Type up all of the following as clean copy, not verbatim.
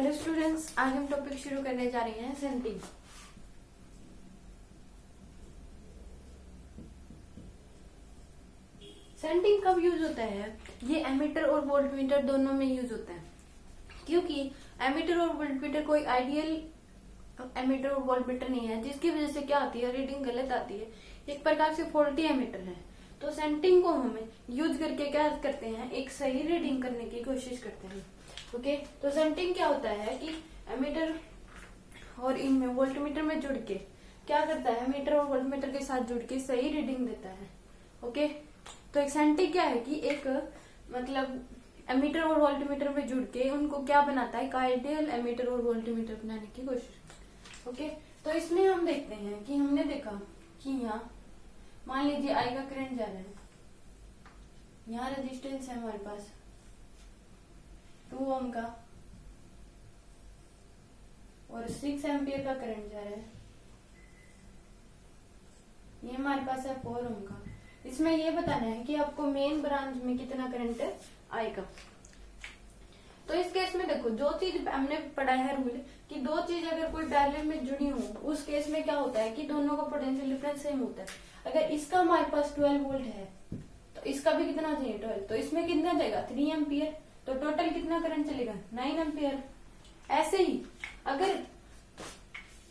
Hello students, आज हम topic शुरू करने जा रहे हैं सेंटिंग। सेंटिंग कब यूज होता है? ये एमीटर और वोल्टमीटर दोनों में यूज होता है, क्योंकि एमीटर और वोल्टमीटर कोई आइडियल एमीटर और वोल्टमीटर नहीं है, जिसकी वजह से क्या आती है, रीडिंग गलत आती है। एक प्रकार से फॉल्टी एमीटर है। तो सेंटिंग को हमें यूज करके क्या करते हैं, एक सही रीडिंग करने की कोशिश करते हैं। ओके, तो सेंटिंग क्या होता है कि एमीटर और इनमें वोल्टमीटर में जुड़ के क्या करता है, मीटर और वोल्टमीटर के साथ जुड़ के सही रीडिंग देता है। ओके, तो एक सेंटिंग क्या है कि एक मतलब एमीटर और वोल्टमीटर में जुड़ के उनको क्या बनाता है, एक आइडियल एमीटर और वोल्टमीटर बनाने की कोशिश। ओके, तो इसमें हम देखते हैं कि हमने देखा कि यहाँ मान लीजिए आई का करंट जा रहा है, यहाँ रेजिस्टेंस है हमारे पास 2 ओम का और 6 एम्पियर का करंट जा रहा है, ये हमारे पास है 4 ओम का। इसमें ये बताना है कि आपको मेन ब्रांच में कितना करंट आएगा। तो इस केस में देखो, जो चीज हमने पढ़ा है रूल कि दो चीज अगर कोई पैरेलल में जुड़ी हो, उस केस में क्या होता है कि दोनों का पोटेंशियल डिफरेंस सेम होता है। अगर इसका हमारे पास 12 वोल्ट है तो इसका भी कितना चाहिए 12, तो इसमें कितना जाएगा 3 एम्पियर, तो टोटल कितना करंट चलेगा 9 एम्पियर। ऐसे ही अगर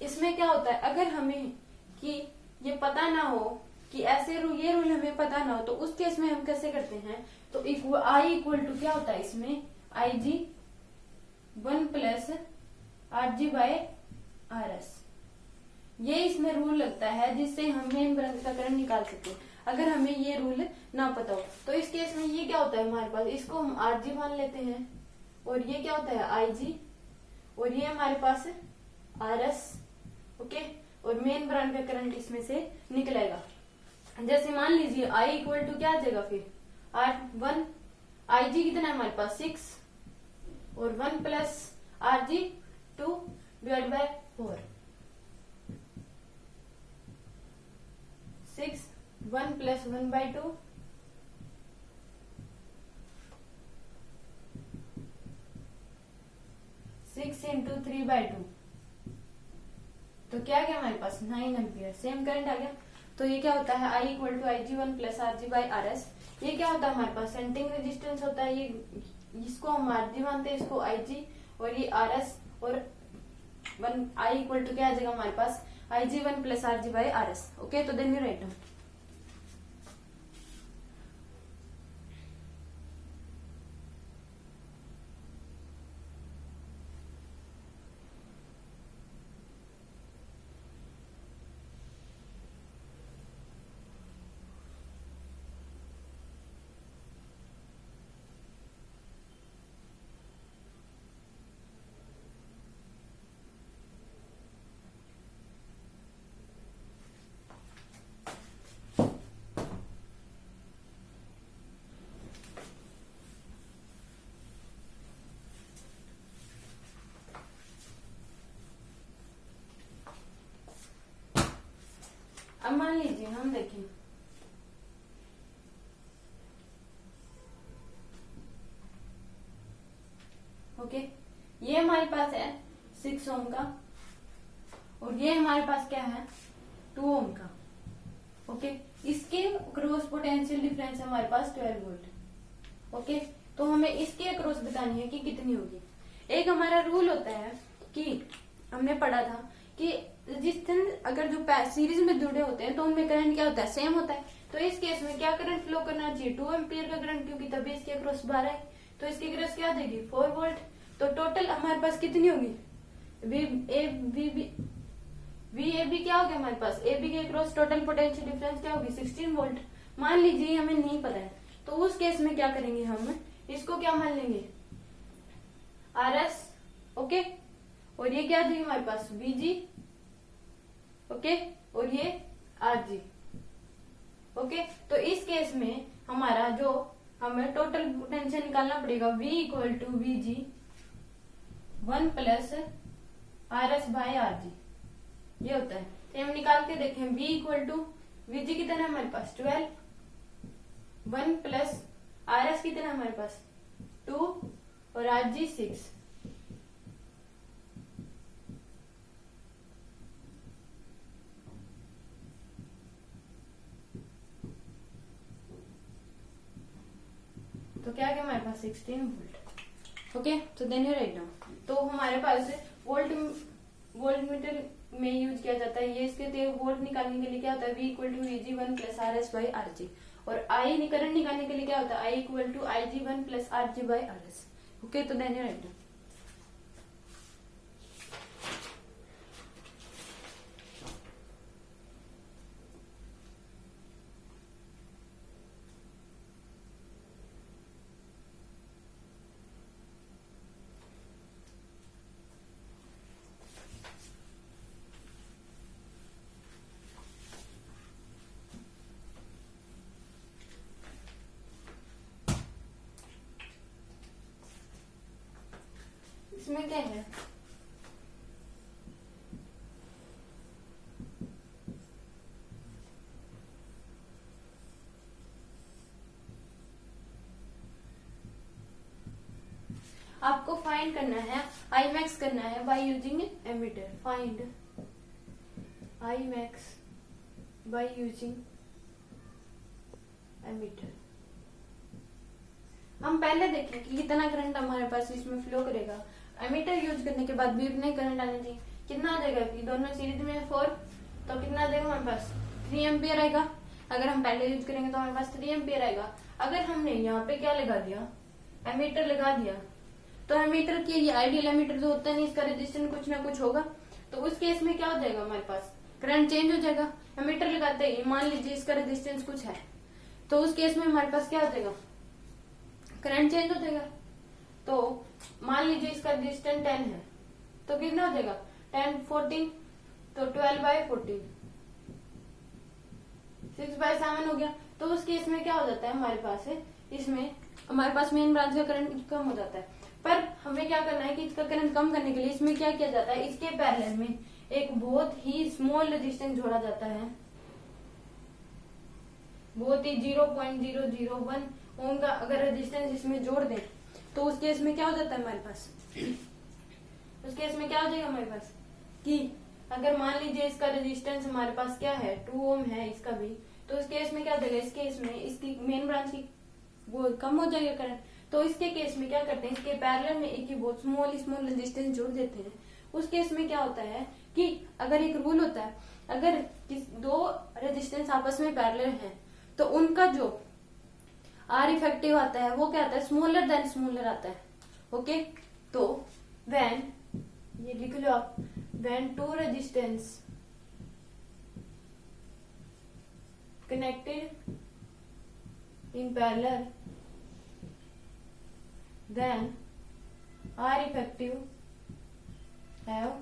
इसमें क्या होता है, अगर हमें कि ये पता ना हो कि ऐसे ये रूल हमें पता ना हो, तो उस केस में हम कैसे करते हैं, तो आई इक्वल टू क्या होता है इसमें I G 1 plus R G by R S. ये इसमें रूल लगता है जिससे हम मेन ब्रांच का करंट निकाल सकते हैं, अगर हमें ये रूल ना पता हो। तो इस केस में ये क्या होता है हमारे पास, इसको हम आर जी मान लेते हैं और ये क्या होता है आई जी और ये हमारे पास आर एस। ओके, और मेन ब्रांच का करंट इसमें से निकलेगा। जैसे मान लीजिए आई इक्वल टू क्या आ जाएगा फिर R1, आई जी कितना है हमारे पास 6 और 1 plus R G 2 divide by 4, 6 1 plus 1 by 2 6 into 3 by 2, तो क्या गया हमारे पास 9 एम्पियर, सेम करंट आ गया। तो ये क्या होता है I equal to I G 1 plus R G by R S. ये क्या होता है हमारे पास सेंटिंग रेजिस्टेंस होता है, ये इसको हम आर जी मानते हैं, इसको आई जी और ये आर एस और 1 आई इक्वल टू क्या आ जाएगा हमारे पास आई G 1 plus R G by R S. Okay, तो देन यू राइट डाउन। अब मान लीजिए हम देखें ओके, ये हमारे पास है 6 ओम का और ये हमारे पास क्या है 2 ओम का। ओके, इसके क्रॉस पोटेंशियल डिफरेंस है हमारे पास 12 वोल्ट। ओके, तो हमें इसके अक्रॉस बतानी है कि कितनी होगी। एक हमारा रूल होता है कि हमने पढ़ा था कि रेजिस्टेंस अगर जो सीरीज में जुड़े होते हैं तो उनमें करंट क्या होता है, सेम होता है। तो इस केस में क्या करंट फ्लो करना चाहिए 2 एम्पियर का करंट, क्योंकि तभी इसके अक्रॉस 12 है, तो इसके अक्रॉस क्या आ जाएगी 4 वोल्ट। तो टोटल हमारे पास कितनी होगी वी ए बी क्या हो गया हमारे पास, ए बी के क्रॉस टोटल पोटेंशियल डिफरेंस क्या होगी 16 वोल्ट। मान लीजिए हमें नहीं पता है, तो उस केस में क्या करेंगे, हम इसको क्या मान लेंगे आर एस। ओके, और ये क्या आ जाएगी हमारे पास वी जी। ओके, और ये आर जी। ओके, तो इस केस में हमारा जो हमें टोटल पोटेंशियल निकालना पड़ेगा V equal to V G 1 plus R S by R G, ये होता है। तो हम निकाल के देखें V equal to V G कितना है हमारे पास 12, 1 प्लस आर एस कितना है हमारे पास 2 और आर जी 6। तो क्या क्या हमारे पास 16 वोल्ट। ओके, तो देन यू राइट डाउन। तो हमारे पास वोल्ट मीटर में यूज किया जाता है ये, इसके वोल्ट निकालने के लिए क्या होता है, V equal to VG one plus RS by RG, और I करंट निकालने के लिए क्या होता है, I equal to IG one plus RG by RS। Okay, तो देन यू राइट डाउन। इसमें क्या है, आपको फाइंड करना है, आई मैक्स करना है by using ammeter. Find I max by using ammeter. हम पहले देखें कि कितना करंट हमारे पास इसमें फ्लो करेगा। एमीटर यूज करने के बाद भी इतने करंट आने चाहिए। कितना आ जाएगा, दोनों सीरीज में 4, तो कितना आ जाएगा हमारे पास 3 एम्पियर आएगा। अगर हम पहले यूज करेंगे तो हमारे पास 3 एम्पियर आएगा। अगर हमने यहाँ पे क्या लगा दिया, एमीटर लगा दिया, तो एमीटर की ये आइडियल एमीटर जो होता है नहीं, इसका रेजिस्टेंस कुछ ना कुछ होगा। तो उस केस में क्या हो जाएगा, हमारे पास करंट चेंज हो जाएगा। एमीटर लगाते ही मान लीजिए इसका रेजिस्टेंस कुछ है, तो उस केस में हमारे पास क्या हो जाएगा, करंट चेंज हो जाएगा। तो मान लीजिए इसका रेजिस्टेंस 10 है, तो कितना हो जाएगा 10 14, तो 12/14 6/7 हो गया। तो उस केस में क्या हो जाता है, हमारे पास है इसमें हमारे पास मेन ब्रांच का करंट कम हो जाता है। पर हमें क्या करना है कि इसका करंट कम करने के लिए इसमें क्या किया जाता है, इसके पैरेलल में एक बहुत ही स्मॉल रेजिस्टेंस जोड़ा जाता है, बहुत ही 0.001 ओम का अगर रेजिस्टेंस इसमें जोड़ दें, तो उस केस में क्या हो जाता है हमारे पास, उस केस में क्या हो जाएगा हमारे पास कि अगर मान लीजिए इसका रेजिस्टेंस हमारे पास क्या है 2 ओम है इसका भी, तो उस केस में क्या हो जाएगा, इस केस में इसकी मेन ब्रांच की वो कम हो जाएगा करंट। तो इसके केस में क्या करते हैं, इसके पैरेलल में एक ही बहुत स्मॉल रेजिस्टेंस जोड़ देते हैं। उस केस में क्या होता है कि अगर एक रूल होता है, अगर दो रेजिस्टेंस आपस में पैरेलल हैं, तो उनका जो आर इफेक्टिव आता है वो क्या आता है, स्मॉलर देन स्मॉलर आता है। ओके, तो व्हेन, ये लिख लो आप, when two resistance connected in parallel, then R effective have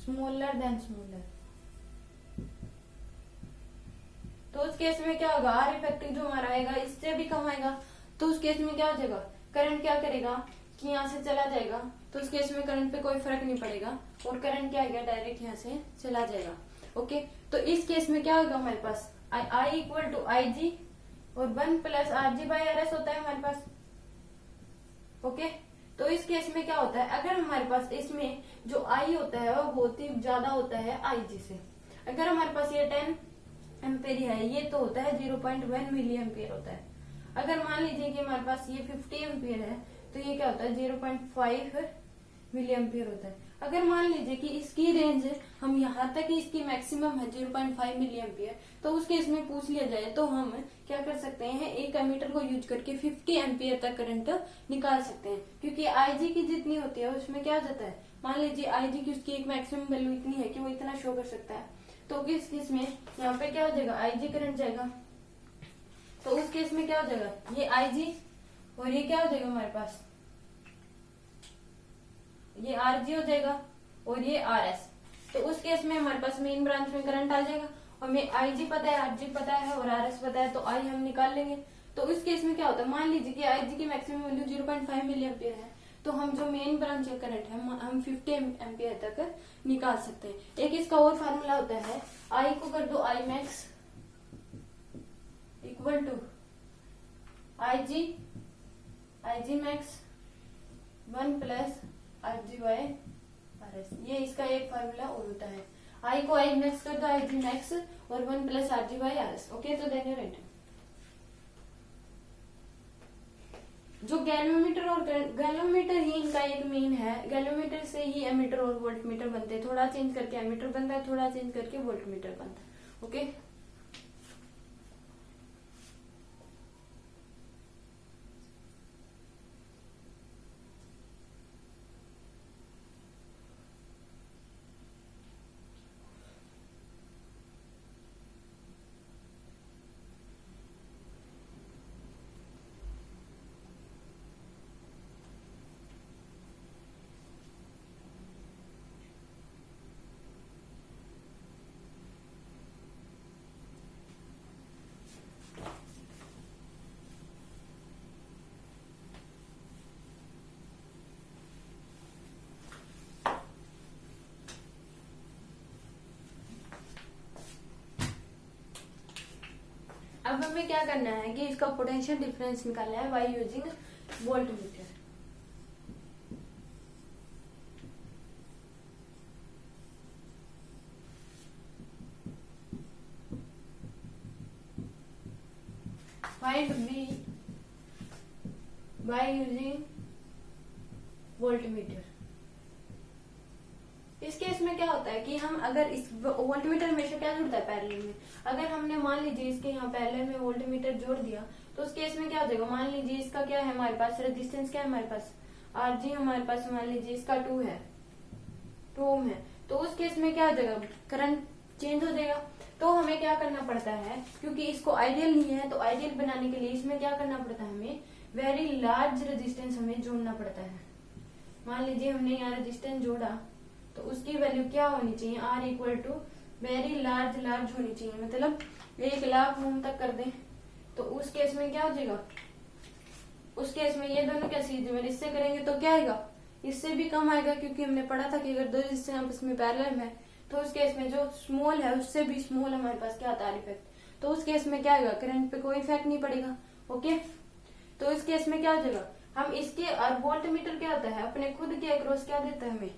smaller than smaller। तो उस केस में क्या होगा, R इफेक्टिव जो हमारा आएगा इससे भी कम आएगा। तो उस केस में क्या हो जाएगा, करंट क्या करेगा कि यहाँ से चला जाएगा, तो उस केस में करंट पे कोई फर्क नहीं पड़ेगा और करंट क्या आएगा, डायरेक्ट यहाँ से चला जाएगा। ओके, तो इस केस में क्या होगा हमारे पास, I इक्वल टू IG और 1 प्लस RG बाई RS होता है हमारे पास। ओके, तो इस केस में क्या होता है, अगर हमारे पास इसमें जो I होता है वो बहुत ही ज्यादा होता है IG से। अगर हमारे पास ये 10 एम्पेयर है, ये तो होता है 0.1 मिली एम्पेयर होता है। अगर मान लीजिए कि हमारे पास ये 50 एम्पेयर है, तो ये क्या होता है 0.5 मिली एम्पेयर होता है। अगर मान लीजिए कि इसकी रेंज हम यहाँ तक ही इसकी मैक्सिमम है 0.5 मिली एम्पियर, तो उस केस में पूछ लिया जाए तो हम क्या कर सकते हैं, एक एमीटर को यूज करके 50 एम्पियर तक करंट निकाल सकते हैं। क्योंकि आईजी की जितनी होती है उसमें क्या हो जाता है, मान लीजिए आईजी की उसकी एक मैक्सिमम वैल्यू इतनी है कि वो इतना शो कर सकता है, तो किस केस में यहाँ पे क्या हो जाएगा, आईजी करंट जाएगा। तो उस केस में क्या हो जाएगा, ये आईजी और ये क्या हो जाएगा हमारे पास, ये आरजी हो जाएगा और ये आरएस। तो उस केस में हमारे पास मेन ब्रांच में करंट आ जाएगा, हमें आईजी पता है, आरजी पता है और आरएस पता है, तो आई हम निकाल लेंगे। तो उस केस में क्या होता है, मान लीजिए कि आईजी की मैक्सिमम वैल्यू 0.5 मिली एम्पियर है, तो हम जो मेन ब्रांच का करंट है हम 50 एम्पियर तक निकाल सकते हैं। एक इसका और फार्मूला होता है, आई को कर दो I max equal to I G max 1 plus RG by RS, ये इसका एक फार्मूला और होता है। आई को आई मैक्स कर दो IG मैक्स और 1 plus RG by RS। Okay, तो देन यू राइट। जो गैल्वेमीटर और गैल्वेमीटर ही इनका एक मेन है। गैल्वेमीटर से ही एमीटर और वोल्टमीटर बनते हैं। थोड़ा चेंज करके एमीटर बनता है, थोड़ा चेंज करके वोल्टमीटर बनता है। ओके, अब हमें क्या करना है कि इसका पोटेंशियल डिफरेंस निकालना है by using voltmeter. Find V by using voltmeter. इस केस में क्या होता है कि हम अगर इस वोल्टमीटर हमेशा क्या जुड़ता है पैरेलल में। अगर हमने मान लीजिए इसके यहाँ पैरेलल में वोल्टमीटर जोड़ दिया तो उस केस में क्या हो जाएगा, मान लीजिए इसका क्या है हमारे पास रेजिस्टेंस, क्या है हमारे पास Rg, हमारे पास मान लीजिए इसका 2 है, 2 ओम है। तो उस केस में क्या हो जाएगा, करंट चेंज हो जाएगा। तो हमें क्या करना पड़ता है, क्योंकि इसको आइडियल नहीं है तो आइडियल बनाने के लिए इसमें क्या करना पड़ता है, हमें वेरी लार्ज रेजिस्टेंस हमें जोड़ना पड़ता है। मान लीजिए हमने यहाँ रेजिस्टेंस जोड़ा तो उसकी वैल्यू क्या होनी चाहिए, R equal to very large होनी चाहिए, मतलब 1,00,000 ओम तक कर दें। तो उस केस में क्या हो जाएगा, उस केस में ये दोनों क्या सीरीज इससे करेंगे तो क्या आएगा, इससे भी कम आएगा, क्योंकि हमने पढ़ा था कि अगर दो रेजिस्टेंस आपस में पैरेलल है तो उस केस में जो स्मॉल है उससे भी स्मॉल हमारे पास क्या आता है इफेक्ट। तो उस केस में क्या आएगा, करंट पे कोई इफेक्ट नहीं पड़ेगा। ओके, तो इस केस में क्या हो जाएगा, हम इसके और वोल्टमीटर क्या होता है अपने खुद के अक्रॉस क्या देता है हमें,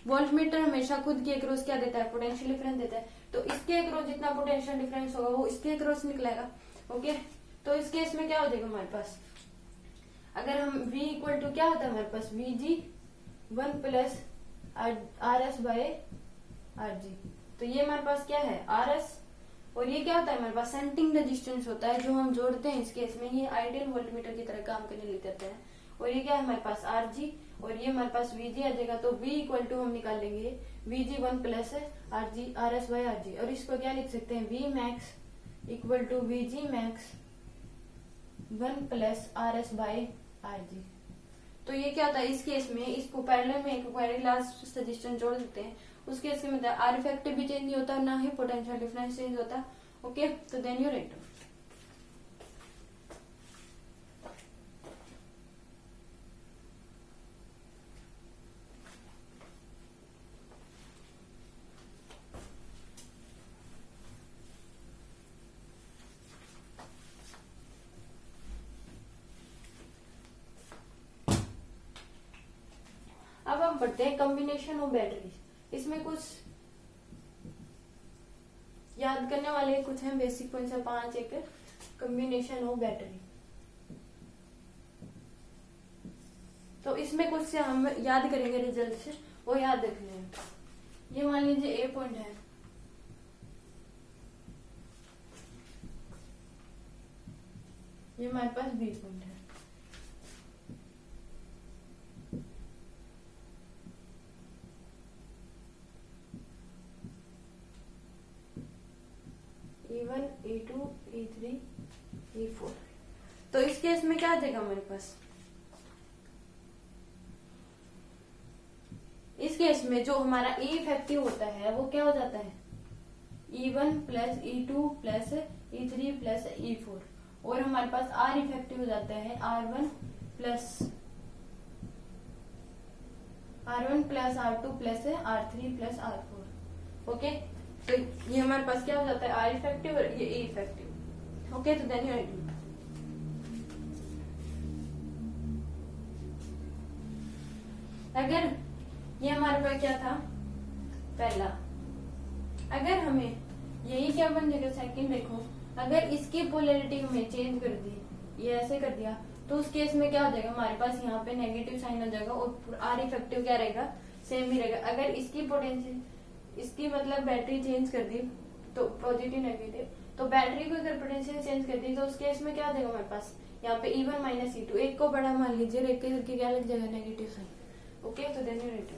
वोल्टमीटर हमेशा खुद के अक्रॉस क्या देता है, पोटेंशियल डिफरेंस देता है। तो इसके अक्रॉस जितना पोटेंशियल डिफरेंस होगा वो इसके अक्रॉस निकलेगा। ओके, तो इस केस में क्या हो जाएगा हमारे पास, अगर हम V इक्वल टू क्या होता है हमारे पास VG 1 plus RS by RG। तो ये हमारे पास क्या है RS, और ये क्या होता है हमारे पास सेंटिंग रेजिस्टेंस होता है जो हम जोड़ते हैं। इस केस में ये आइडियल वोल्टमीटर की तरह काम करने लग जाता है। और ये क्या है हमारे पास RG, और ये हमारे पास VG आ जाएगा। तो V इक्वल टू हम निकाल लेंगे VG 1 plus RS by RG, और इसको क्या लिख सकते हैं, V max equal to VG max 1 plus RS by RG। तो ये क्या होता है, इस केस में इसको पैरेलल में एक वेरी लार्ज रेजिस्टेंस जोड़ देते हैं। उस केस के मतलब R इफेक्टिव भी चेंज नहीं होता, ना ही पोटेंशियल डिफरेंस चेंज होता। ओके, तो देन यू राइट। अब हम पढ़ते हैं कॉम्बिनेशन ऑफ बैटरी। इसमें कुछ याद करने वाले कुछ हैं बेसिक पॉइंट्स, 5 एक कॉम्बिनेशन ऑफ बैटरी। तो इसमें कुछ से हम याद करेंगे रिजल्ट से, वो याद रखने हैं। ये मान लीजिए ए पॉइंट है, ये हमारे पास बी पॉइंट है। E1, E2, E3, E4। तो इस केस में क्या आ जाएगा हमारे पास, इस केस में जो हमारा E इफेक्टिव होता है वो क्या हो जाता है, E1 plus E2 plus E3 plus E4, और हमारे पास R इफेक्टिव हो जाता है R1 plus R2 plus R3 plus R4। Okay, तो ये हमारे पास क्या हो जाता है R इफेक्टिव और ये E इफेक्टिव। ओके, तो देन यू राइट। अगर ये हमारे पास क्या था पहला, अगर हमें यही क्या बन जाएगा सेकंड, देखो अगर इसकी पोलैरिटी हमें चेंज कर दी, ये ऐसे कर दिया, तो उस केस में क्या हो जाएगा, हमारे पास यहाँ पे नेगेटिव साइन हो जाएगा और आर इफेक्टिव क्या रहेगा, सेम ही रहेगा। अगर इसकी पोटेंशियल, इसकी मतलब बैटरी चेंज कर दी तो पॉजिटिव नेगेटिव, तो बैटरी को अगर पोटेंशियल चेंज कर दी तो उस केस में क्या हो जाएगा हमारे पास, यहाँ पे E1 माइनस E2, एक को बड़ा मान लीजिए और एक के करके क्या लग जाएगा, नेगेटिव साइन। ओके, तो देन रिटर्न।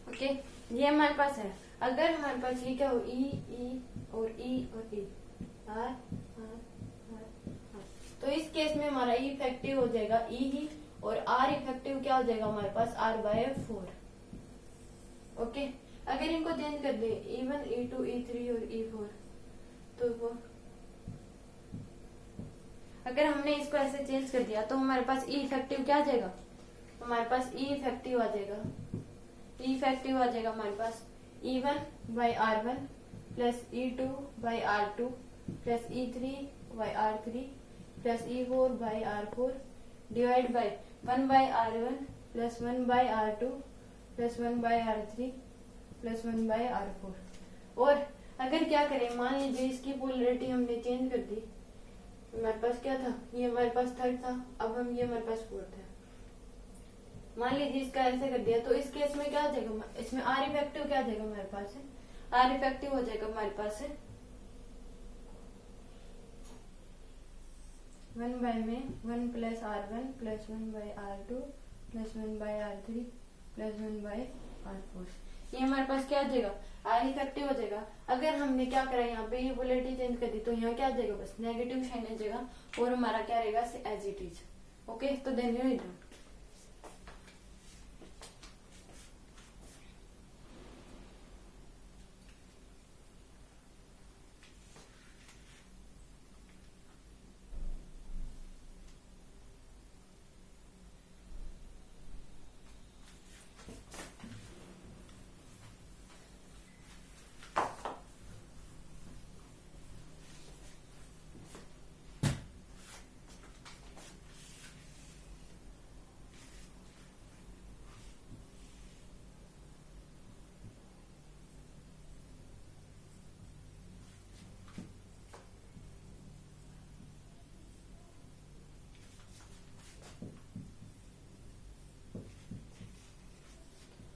ओके, ये हमारे पास है। अगर हमारे पास ये क्या हो, ई और ई आर आर आर, तो इस केस में हमारा ई इफेक्टिव हो जाएगा ई ही, और आर इफेक्टिव क्या हो जाएगा हमारे पास, R/4। ओके, अगर इनको चेंज कर दे E1 E2 E3 और E4, तो वो अगर हमने इसको ऐसे चेंज कर दिया तो हमारे पास ई इफेक्टिव क्या आ जाएगा, हमारे पास ई इफेक्टिव आ जाएगा, ई इफेक्टिव आ जाएगा हमारे पास E1/R1 plus E2/R2 plus E3/R3 plus E4/R4 divide by 1/R1 plus 1/R2 plus 1/R3 plus 1/R4। और अगर क्या करें, मान लीजिए इसकी पोलरिटी हमने चेंज कर दी, हमारे पास क्या था, ये हमारे पास थर्ड था, अब हम ये हमारे पास फोर्थ है। मान लीजिए इसका ऐसे कर दिया, तो इस केस में क्या हो जाएगा, इसमें आर इफेक्टिव क्या हो जाएगा हमारे पास है, आर इफेक्टिव हो जाएगा हमारे पास है 1 में 1 plus R1 plus 1/R2 plus 1/R3 plus 1/R4। ये हमारे पास क्या आ जाएगा, आर इफेक्टिव हो जाएगा। अगर हमने क्या करा, यहाँ पे ये पोलरिटी चेंज कर दी, तो यहाँ क्या आ जाएगा, बस नेगेटिव साइन आ जाएगा और हमारा क्या रहेगा, एज इट इज। ओके, तो देन यू रिटर्न।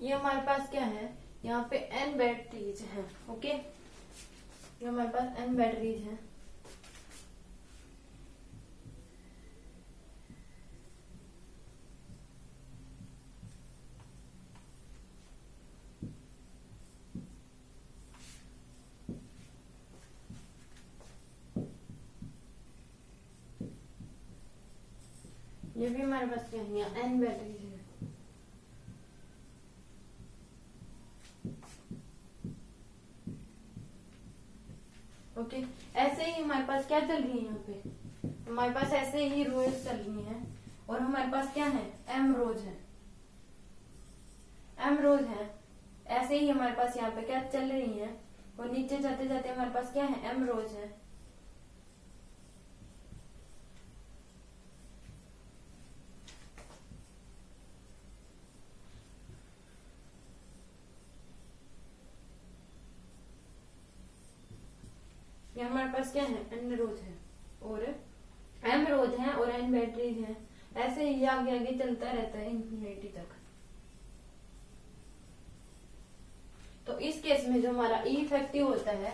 ये हमारे पास क्या है, यहाँ पे n बैटरीज हैं। ओके, ये हमारे पास n बैटरीज हैं। ये भी हमारे पास क्या है, यहाँ n बैटरीज है। ओके, ऐसे ही हमारे पास क्या चल रही है, यहाँ पे हमारे पास ऐसे ही रोज चल रही हैं, और हमारे पास क्या है, m रोज है, m रोज है। ऐसे ही हमारे पास यहाँ पे क्या चल रही हैं, और नीचे जाते जाते हमारे पास क्या है, m रोज है। ये हमारे पास क्या है, n रोज है और m रोज है और n बैटरीज हैं। ऐसे ही आगे आगे चलता रहता है इंफिनिटी तक। तो इस केस में जो हमारा ई इफेक्टिव होता है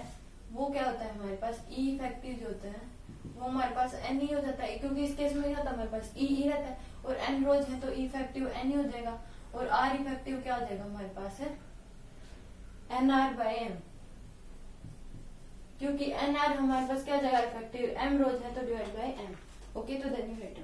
वो क्या होता है, हमारे पास ई इफेक्टिव जो होता है वो हमारे पास एन ही हो जाता है, क्योंकि इस केस में क्या होता है, हमारे पास ई ही रहता है, और एन रोज है तो ई इफेक्टिव एन ही हो जाएगा, और आर इफेक्टिव क्या हो जाएगा हमारे पास है, NR/M, क्योंकि NR हमारे पास क्या हो जाएगा इफेक्टिव, M रोज है तो डिवाइड बाय M। ओके, तो देन यू राइट।